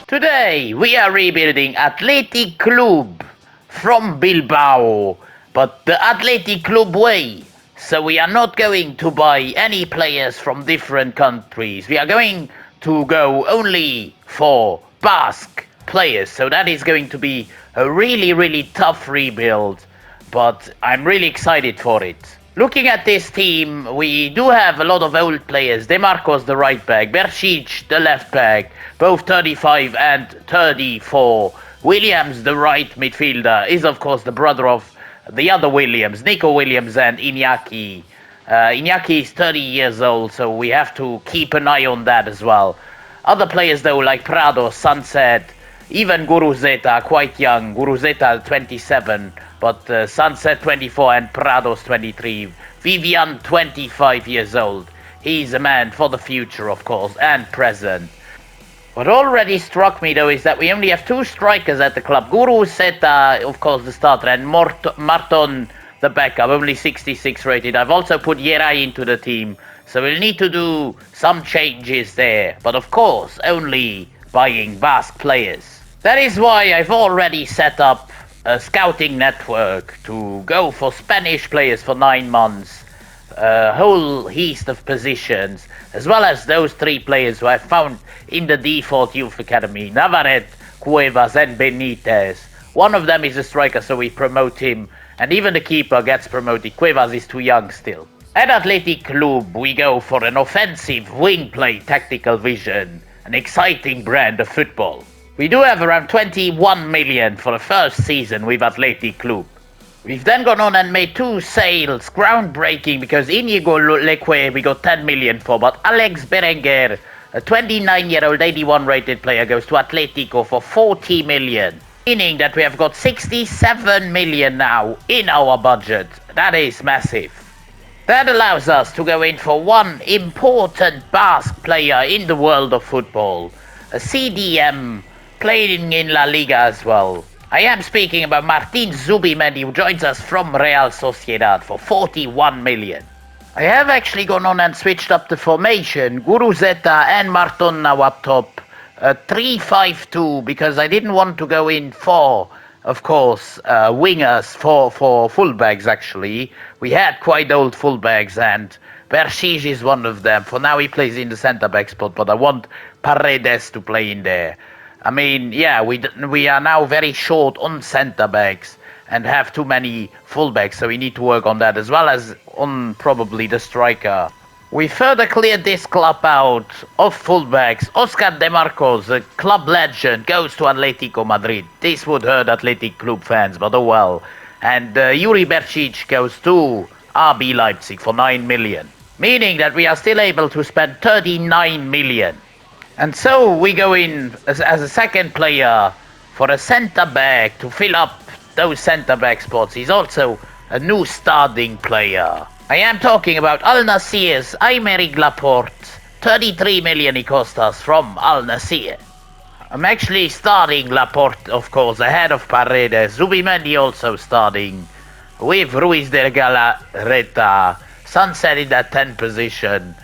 Today we are rebuilding Athletic Club from Bilbao, but the Athletic Club way. So we are not going to buy any players from different countries. We are going to go only for Basque players. So that is going to be a really tough rebuild, but I'm really excited for it. Looking at this team, we do have a lot of old players. Demarcos, the right back, Beršić, the left back, both 35 and 34. Williams, the right midfielder, is of course the brother of the other Williams, Nico Williams and Iñaki. Iñaki is 30 years old, so we have to keep an eye on that as well. Other players though, like Prado, Sunset, even Guruzeta, quite young. Guruzeta 27, but Sunset 24 and Prados 23. Vivian 25 years old. He's a man for the future, of course, and present. What already struck me though is that we only have two strikers at the club. Guruzeta, of course, the starter, and Marton, the backup, only 66 rated. I've also put Yeray into the team, so we'll need to do some changes there. But of course, only buying Basque players. That is why I've already set up a scouting network to go for Spanish players for 9 months, a whole heap of positions, as well as those 3 players who I found in the default youth academy, Navarrete, Cuevas and Benitez. One of them is a striker, so we promote him, and even the keeper gets promoted. Cuevas is too young still. At Athletic Club, we go for an offensive wing play tactical vision, an exciting brand of football. We do have around 21 million for the first season with Athletic Club. We've then gone on and made 2 sales, groundbreaking, because Inigo Leque we got 10 million for, but Alex Berenguer, a 29-year-old 81 rated player, goes to Atletico for 40 million. Meaning that we have got 67 million now in our budget. That is massive. That allows us to go in for one important Basque player in the world of football, a CDM playing in La Liga as well. I am speaking about Martin Zubimendi, who joins us from Real Sociedad for 41 million. I have actually gone on and switched up the formation. Guruzeta and Marton now up top. 3-5-2, because I didn't want to go in for, of course, wingers for fullbacks actually. We had quite old fullbacks, and Beršić is one of them. For now he plays in the centre-back spot, but I want Paredes to play in there. I mean, yeah, we are now very short on centre-backs and have too many fullbacks, so we need to work on that, as well as on probably the striker. We further cleared this club out of fullbacks. Oscar Demarcos, a club legend, goes to Atletico Madrid. This would hurt Athletic Club fans, but oh well. And Yuri Beršić goes to RB Leipzig for 9 million. Meaning that we are still able to spend 39 million. And so we go in as a second player for a centre-back to fill up those centre-back spots. He's also a new starting player. I am talking about Al Nassr's Aymeric Laporte. 33 million he cost us from Al Nassr. I'm actually starting Laporte, of course, ahead of Paredes. Zubimendi also starting with Ruiz de Galarreta. Sunset in that 10 position.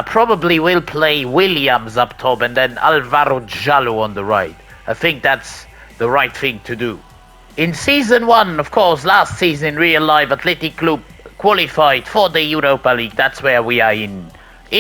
Probably will play Williams up top and then Alvaro Jallo on the right. I think that's the right thing to do. In Season 1, of course, last season, real life, Athletic Club qualified for the Europa League. That's where we are in,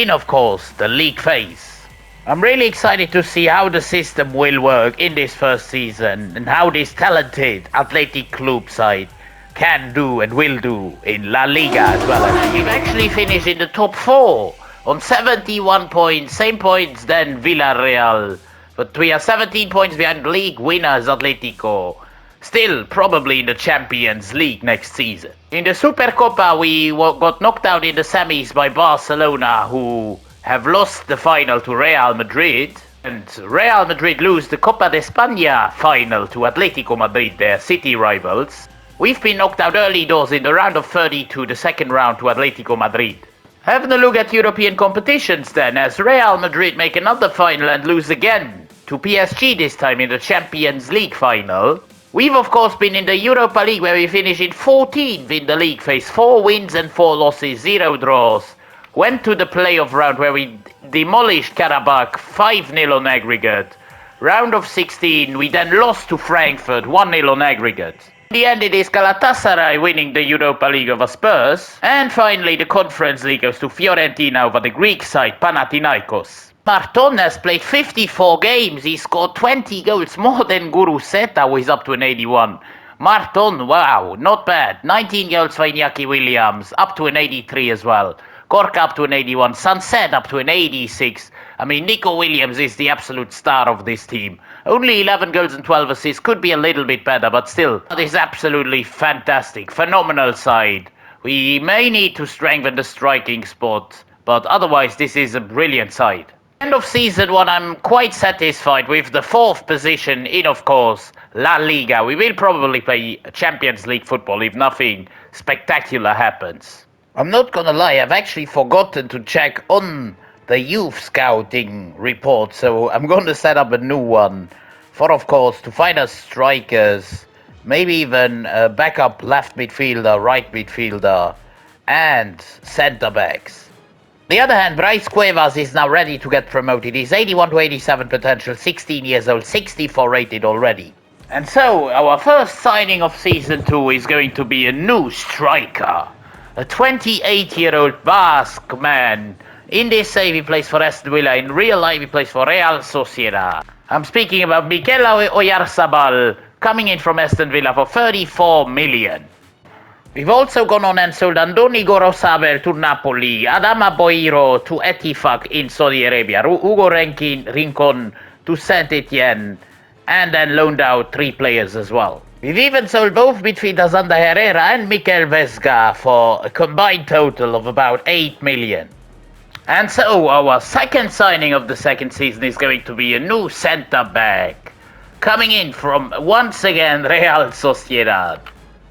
of course, the league phase. I'm really excited to see how the system will work in this first season and how this talented Athletic Club side can do and will do in La Liga as well. We've actually finished in the top 4 on 71 points, same points than Villarreal, but we are 17 points behind league winners Atletico. Still probably in the Champions League next season. In the Supercopa we got knocked out in the semis by Barcelona, who have lost the final to Real Madrid, and Real Madrid lose the Copa de España final to Atletico Madrid, their city rivals. We've been knocked out early doors in the round of 32, the second round to Atletico Madrid. Having a look at European competitions then, as Real Madrid make another final and lose again to PSG, this time in the Champions League final. We've of course been in the Europa League, where we finished in 14th in the league phase, 4 wins and 4 losses, 0 draws. Went to the playoff round where we demolished Karabakh 5-0 on aggregate. Round of 16, we then lost to Frankfurt 1-0 on aggregate. In the end, it is Galatasaray winning the Europa League over Spurs. And finally, the Conference League goes to Fiorentina over the Greek side Panathinaikos. Marton has played 54 games. He scored 20 goals, more than Guru Seta, who is up to an 81. Marton, wow, not bad. 19 goals for Iñaki Williams, up to an 83 as well. Gorka up to an 81. Sunset up to an 86. I mean, Nico Williams is the absolute star of this team. Only 11 goals and 12 assists. Could be a little bit better, but still, it is absolutely fantastic. Phenomenal side. We may need to strengthen the striking spot, but otherwise, this is a brilliant side. End of season one, I'm quite satisfied with the 4th position in, of course, La Liga. We will probably play Champions League football if nothing spectacular happens. I'm not gonna lie, I've actually forgotten to check on the youth scouting report, so I'm going to set up a new one for, of course, to find us strikers, maybe even a backup left midfielder, right midfielder, and centre backs. On the other hand, Bryce Cuevas is now ready to get promoted. He's 81 to 87 potential, 16 years old, 64 rated already. And so, our first signing of Season 2 is going to be a new striker. A 28-year-old Basque man. In this save, he plays for Aston Villa. In real life, he plays for Real Sociedad. I'm speaking about Mikel Oyarzabal, coming in from Aston Villa for 34 million. We've also gone on and sold Andoni Gorosabel to Napoli, Adama Boiro to Etifak in Saudi Arabia, Hugo Rincon to Saint-Etienne, and then loaned out 3 players as well. We've even sold both midfielders Ander Herrera and Mikel Vesga for a combined total of about 8 million. And so our second signing of the second season is going to be a new centre-back, coming in from, once again, Real Sociedad.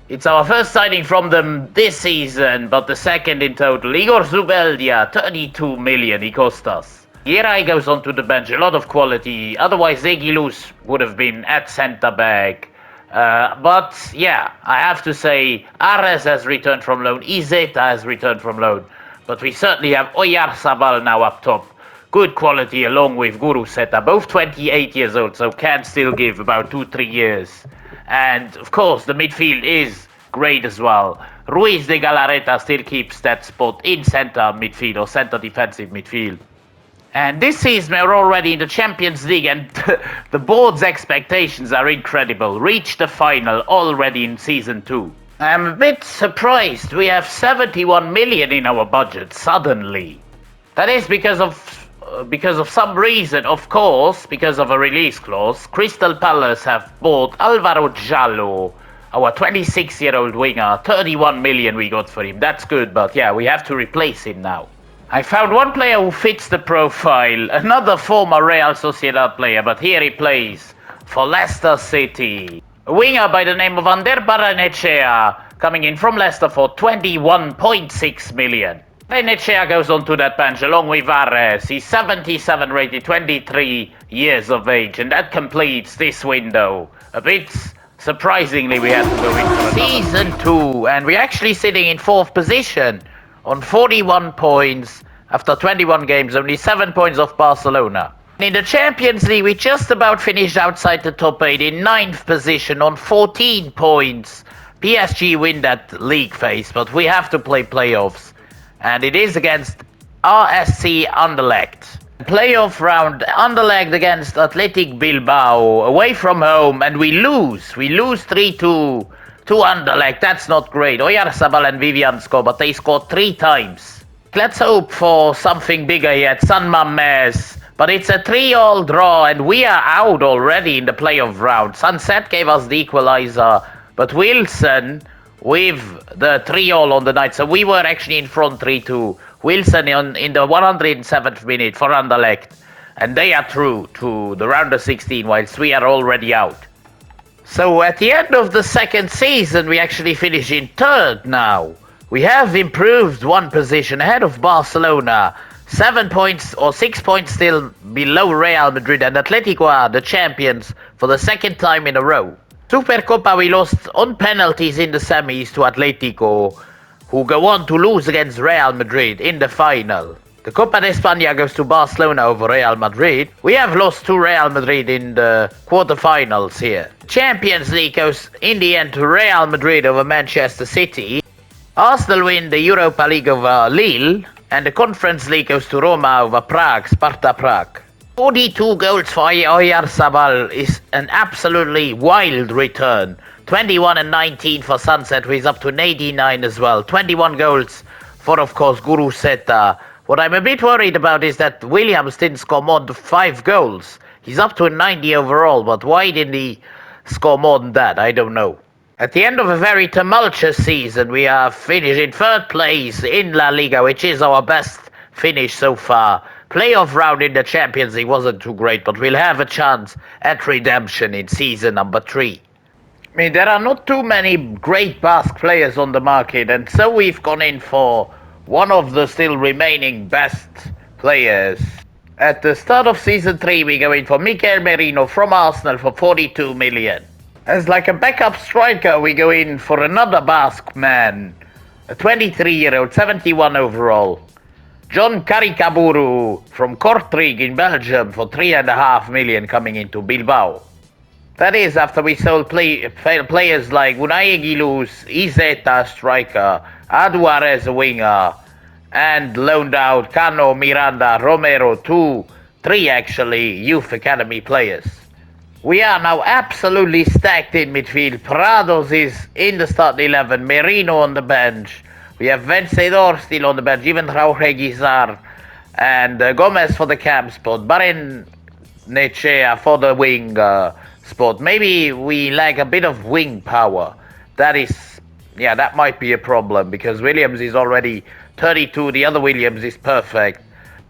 It's our first signing from them this season, but the second in total. Igor Zubeldia, 32 million he cost us. Yeray goes onto the bench, a lot of quality. Otherwise, Zegilus would have been at centre-back. But, yeah, I have to say, Ares has returned from loan, Izeta has returned from loan. But we certainly have Oyarzabal now up top. Good quality along with Guru Seta, both 28 years old, so can still give about 2-3 years. And, of course, the midfield is great as well. Ruiz de Galarreta still keeps that spot in centre midfield or centre defensive midfield. And this season we're already in the Champions League and the board's expectations are incredible. Reached the final already in Season 2. I'm a bit surprised we have 71 million in our budget suddenly. That is because of some reason, of course, because of a release clause. Crystal Palace have bought Alvaro Jallo, our 26-year-old winger. 31 million we got for him. That's good, but yeah, we have to replace him now. I found one player who fits the profile, another former Real Sociedad player, but here he plays for Leicester City. A winger by the name of Ander Barrenechea, coming in from Leicester for 21.6 million. Barrenechea goes onto that bench along with Ares. He's 77 rated, 23 years of age, and that completes this window. A bit surprisingly, we had to go into Season 2, and we're actually sitting in 4th position on 41 points after 21 games, only 7 points off Barcelona. In the Champions League, we just about finished outside the top 8 in 9th position on 14 points. PSG win that league phase, but we have to play playoffs. And it is against RSC Anderlecht. Playoff round, Anderlecht against Athletic Bilbao, away from home, and we lose. We lose 3-2 to Anderlecht. That's not great. Oyarzabal and Vivian score, but they scored 3 times. Let's hope for something bigger here at San Mamés. But it's a 3-all draw, and we are out already in the playoff round. Sunset gave us the equalizer, but Wilson with the 3-all on the night. So we were actually in front 3-2. Wilson in the 107th minute for Anderlecht. And they are through to the round of 16, whilst we are already out. So at the end of the second season, we actually finish in 3rd now. We have improved 1 position ahead of Barcelona. 7 points or 6 points still below Real Madrid, and Atletico are the champions for the 2nd time in a row. Supercopa we lost on penalties in the semis to Atletico, who go on to lose against Real Madrid in the final. The Copa de España goes to Barcelona over Real Madrid. We have lost to Real Madrid in the quarterfinals here. Champions League goes in the end to Real Madrid over Manchester City. Arsenal win the Europa League over Lille. And the Conference League goes to Roma over Prague, Sparta Prague. 42 goals for Oyarzabal is an absolutely wild return. 21 and 19 for Sunset, who is up to an 89 as well. 21 goals for, of course, Guruzeta. What I'm a bit worried about is that Williams didn't score more than 5 goals. He's up to a 90 overall, but why didn't he score more than that? I don't know. At the end of a very tumultuous season, we are finished in 3rd place in La Liga, which is our best finish so far. Playoff round in the Champions League wasn't too great, but we'll have a chance at redemption in season number 3. I mean, there are not too many great Basque players on the market, and so we've gone in for one of the still remaining best players. At the start of season 3, we go in for Mikel Merino from Arsenal for 42 million. As like a backup striker, we go in for another Basque man, a 23-year-old, 71 overall. John Karikaburu from Kortrijk in Belgium for 3.5 million coming into Bilbao. That is after we sold players like Unai Gilus, Izeta striker, Aduarez winger, and loaned out Cano, Miranda, Romero, 3 actually youth academy players. We are now absolutely stacked in midfield. Prados is in the starting 11, Merino on the bench. We have Vencedor still on the bench, even Raúl Guizar, and Gomez for the cam spot, Barrenechea for the wing spot. Maybe we lack a bit of wing power. That might be a problem, because Williams is already 32, the other Williams is perfect.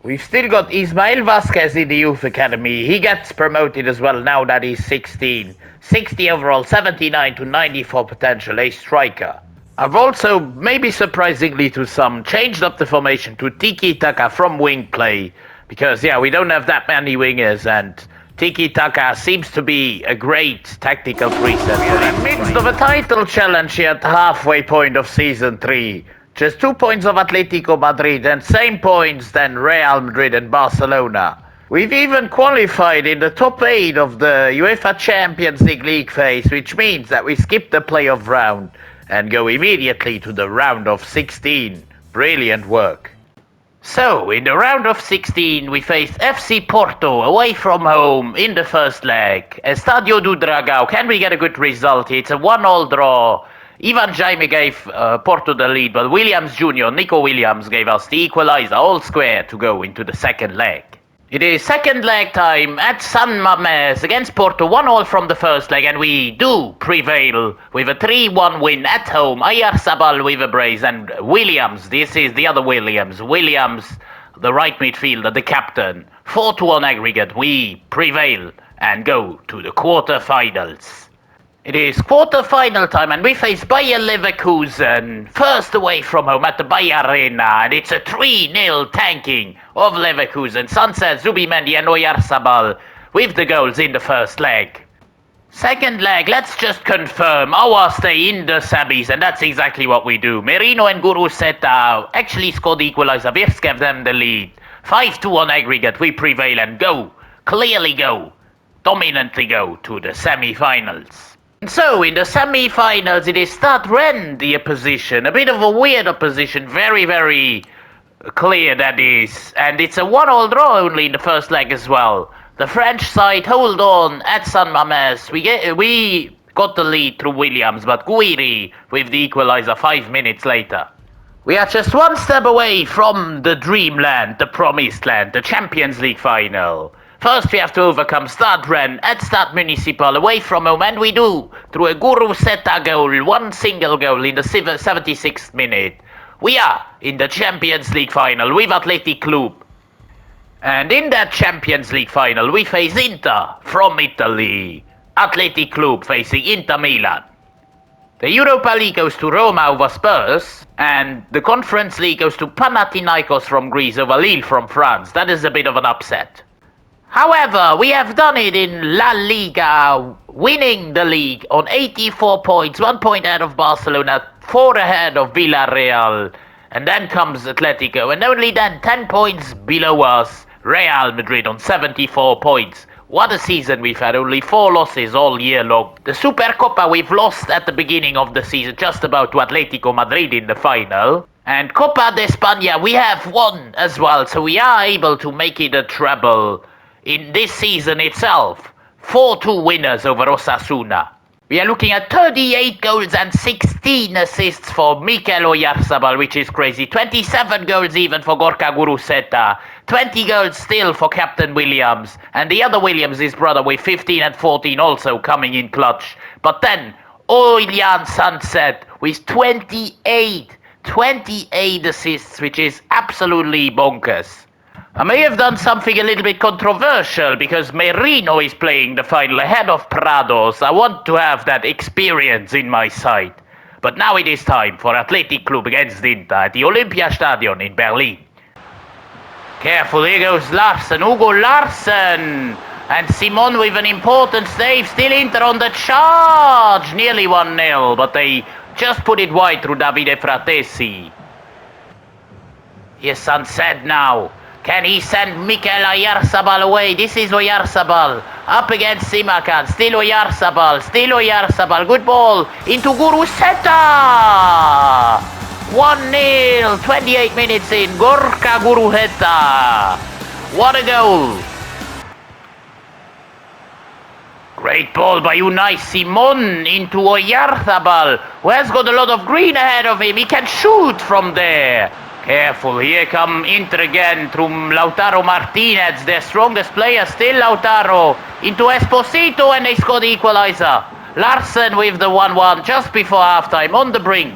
We've still got Ismael Vasquez in the youth academy. He gets promoted as well now that he's 16. 60 overall, 79 to 94 potential, a striker. I've also, maybe surprisingly to some, changed up the formation to tiki-taka from wing play. Because, we don't have that many wingers, and tiki-taka seems to be a great tactical preset. We are in the midst of a title challenge here at the halfway point of Season 3. Just 2 points of Atletico Madrid and same points than Real Madrid and Barcelona. We've even qualified in the top 8 of the UEFA Champions League phase, which means that we skip the playoff round and go immediately to the round of 16. Brilliant work. So, in the round of 16, we faced FC Porto away from home in the first leg. Estadio do Dragão, can we get a good result? It's a 1-1 draw. Ivan Jaime gave Porto the lead, but Williams Jr., Nico Williams, gave us the equalizer, all square, to go into the second leg. It is second leg time at San Mamés against Porto, 1-1 from the first leg, and we do prevail with a 3-1 win at home. Oyarzabal with a brace, and Williams, this is the other Williams, the right midfielder, the captain, 4-1 aggregate. We prevail and go to the quarterfinals. It is quarter-final time, and we face Bayer Leverkusen, first away from home at the Bayer Arena, and it's a 3-0 tanking of Leverkusen. Sunset, Zubimendi and Oyarzabal with the goals in the first leg. Second leg, let's just confirm our stay in the semis, and that's exactly what we do. Merino and Guruzeta actually scored the equalizer. Virs gave them the lead. 5-1 aggregate, we prevail and dominantly go to the semi-finals. So, in the semi-finals, it is Stade Rennes, the opposition. A bit of a weird opposition, very, very clear that is. And it's a 1-1 draw only in the first leg as well. The French side hold on at San Mamés. We got the lead through Williams, but Guiri with the equalizer 5 minutes later. We are just one step away from the dreamland, the promised land, the Champions League final. First we have to overcome Stade Rennes at Stade Municipal away from home, and we do through a Guruzeta goal, one single goal in the 76th minute. We are in the Champions League final with Athletic Club. And in that Champions League final we face Inter from Italy. Athletic Club facing Inter Milan. The Europa League goes to Roma over Spurs, and the Conference League goes to Panathinaikos from Greece over Lille from France. That is a bit of an upset. However, we have done it in La Liga, winning the league on 84 points, 1 point ahead of Barcelona, 4 ahead of Villarreal, And then comes Atletico, and only then 10 points below us, Real Madrid on 74 points. What a season we've had, only 4 losses all year long. The Supercopa we've lost at the beginning of the season, just about to Atletico Madrid in the final. And Copa de España we have won as well, so we are able to make it a treble in this season itself. 4-2 winners over Osasuna. We are looking at 38 goals and 16 assists for Mikel Oyarzabal, which is crazy. 27 goals even for Gorka Guruzeta. 20 goals still for Captain Williams. And the other Williams, his brother, with 15 and 14 also coming in clutch. But then, Oilian Sunset with 28 assists, which is absolutely bonkers. I may have done something a little bit controversial because Merino is playing the final ahead of Prados. I want to have that experience in my side. But now it is time for Athletic Club against Inter at the Olympiastadion in Berlin. Careful, here goes Larsen, Hugo Larsen. And Simon with an important save, still Inter on the charge. Nearly 1-0, but they just put it wide through Davide Fratesi. Here's Sunset now. Can he send Mikel Oyarzabal away? This is Oyarzabal. Up against Simakan. Still Oyarzabal. Good ball. Into Guruzeta. 1-0. 28 minutes in. Gorka Guruzeta. What a goal. Great ball by Unai Simon into Oyarzabal, who has got a lot of green ahead of him. He can shoot from there. Careful, here come Inter again through Lautaro Martinez, their strongest player, still Lautaro, into Esposito, and they score the equalizer. Larsen with the 1-1 just before halftime, on the brink.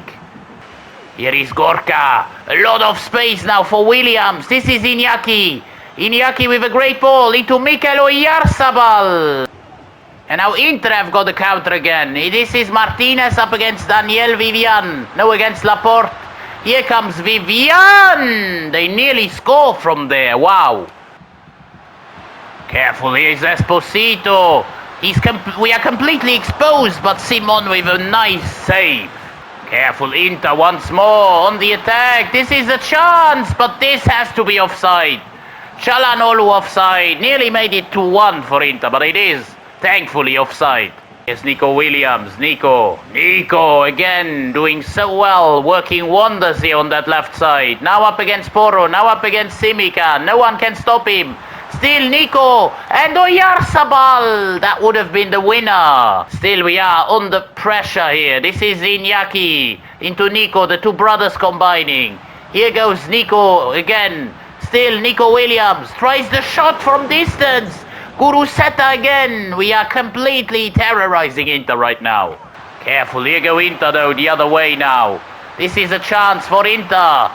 Here is Gorka, a lot of space now for Williams. This is Iñaki. Iñaki with a great ball into Mikel Oyarzabal. And now Inter have got the counter again. This is Martinez up against Daniel Vivian. No, against Laporte. Here comes Vivian! They nearly score from there, wow. Careful, here's Esposito. We are completely exposed, but Simon with a nice save. Careful, Inter once more on the attack. This is a chance, but this has to be offside. Çalhanoğlu offside. Nearly made it 2-1 for Inter, but it is thankfully offside. Here's Nico Williams. Nico again doing so well, working wonders here on that left side. Now up against Porro, now up against Simica. No one can stop him. Still Nico and Oyarzabal. That would have been the winner. Still we are under pressure here. This is Iñaki into Nico, the two brothers combining. Here goes Nico again. Still Nico Williams tries the shot from distance. Guruzeta again. We are completely terrorizing Inter right now. Careful, here go Inter though, the other way now. This is a chance for Inter.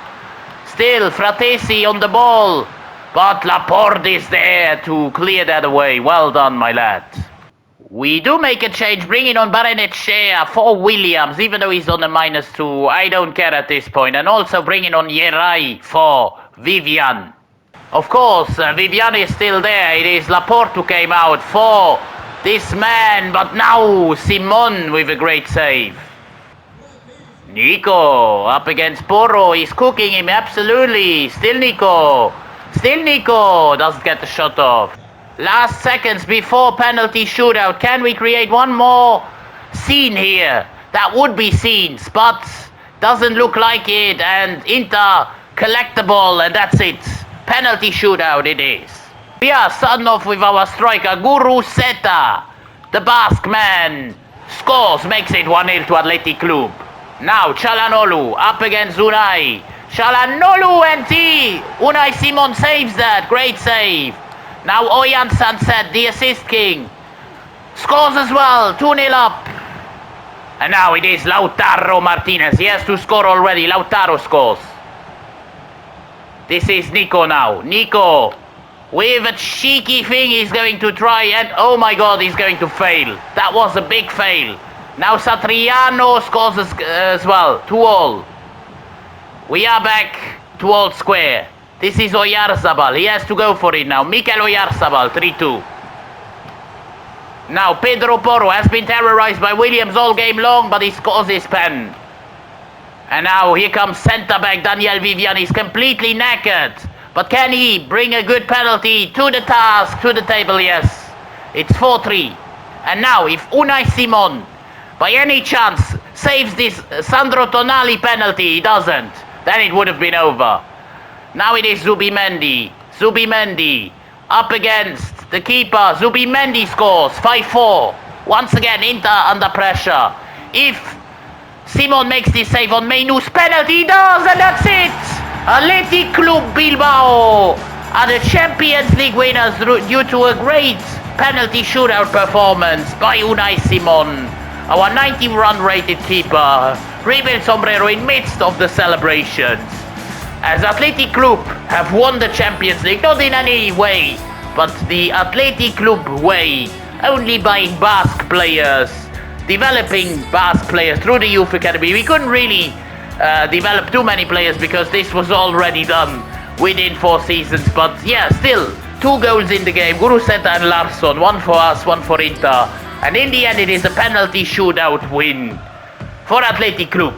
Still Fratesi on the ball. But Laporte is there to clear that away. Well done, my lad. We do make a change, bringing on Barrenetxea for Williams, even though he's on the -2. I don't care at this point. And also bringing on Yeray for Vivian. Of course, Vivian is still there. It is Laporte who came out for this man, but now Simon with a great save. Nico up against Porro. He's cooking him, absolutely. Still Nico doesn't get the shot off. Last seconds before penalty shootout. Can we create one more scene here? That would be scenes, but doesn't look like it. And Inter collect the ball, and that's it. Penalty shootout it is. We are starting off with our striker Guruzeta. The Basque man scores, makes it 1-0 to Athletic Club. Now Çalhanoğlu up against Unai. Çalhanoğlu and Unai Simon saves that. Great save. Now Oyan Sunset, the assist king, scores as well. 2-0 up. And now it is Lautaro Martinez. He has to score already. Lautaro scores. This is Nico now. Nico with a cheeky thing he's going to try, and oh my god, he's going to fail. That was a big fail. Now Satriano scores as well. 2-2. We are back to Old Square. This is Oyarzabal. He has to go for it now. Mikel Oyarzabal, 3-2. Now Pedro Porro has been terrorized by Williams all game long, but he scores his pen. And now here comes centre-back Daniel Vivian. He's completely knackered. But can he bring a good penalty to the task, to the table? Yes. It's 4-3. And now if Unai Simon, by any chance, saves this Sandro Tonali penalty, he doesn't, then it would have been over. Now it is Zubimendi. Zubimendi up against the keeper. Zubimendi scores 5-4. Once again, Inter under pressure. If Simon makes this save on Mainu's penalty, he does, and that's it! Athletic Club Bilbao are the Champions League winners due to a great penalty shootout performance by Unai Simon, our 90-run rated keeper, revealed sombrero in midst of the celebrations. As Athletic Club have won the Champions League, not in any way, but the Athletic Club way, only buying Basque players, developing Basque players through the youth academy. We couldn't really develop too many players because this was already done within 4 seasons, but yeah, still 2 goals in the game, Guruseta and Larsson, 1 for us, 1 for Inter, and in the end it is a penalty shootout win for Athletic Club.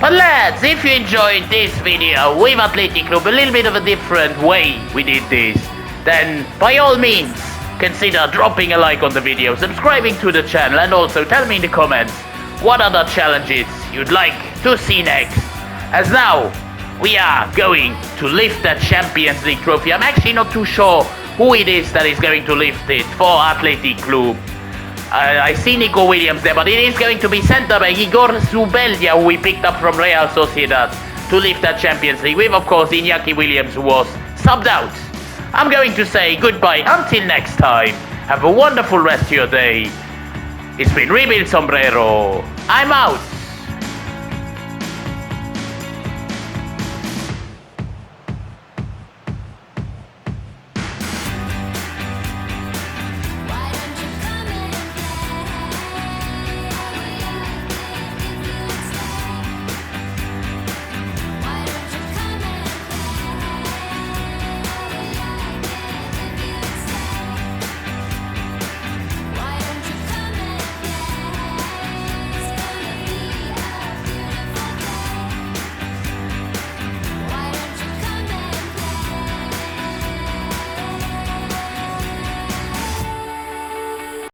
But lads, if you enjoyed this video with Athletic Club, a little bit of a different way we did this, then by all means consider dropping a like on the video, subscribing to the channel, and also tell me in the comments what other challenges you'd like to see next. As now we are going to lift that Champions League trophy. I'm actually not too sure who it is that is going to lift it for Athletic Club. I see Nico Williams there, but it is going to be centre-back Igor Zubeldia, who we picked up from Real Sociedad, to lift that Champions League, with of course Iñaki Williams, who was subbed out. I'm going to say goodbye until next time. Have a wonderful rest of your day. It's been Rebuild Sombrero. I'm out.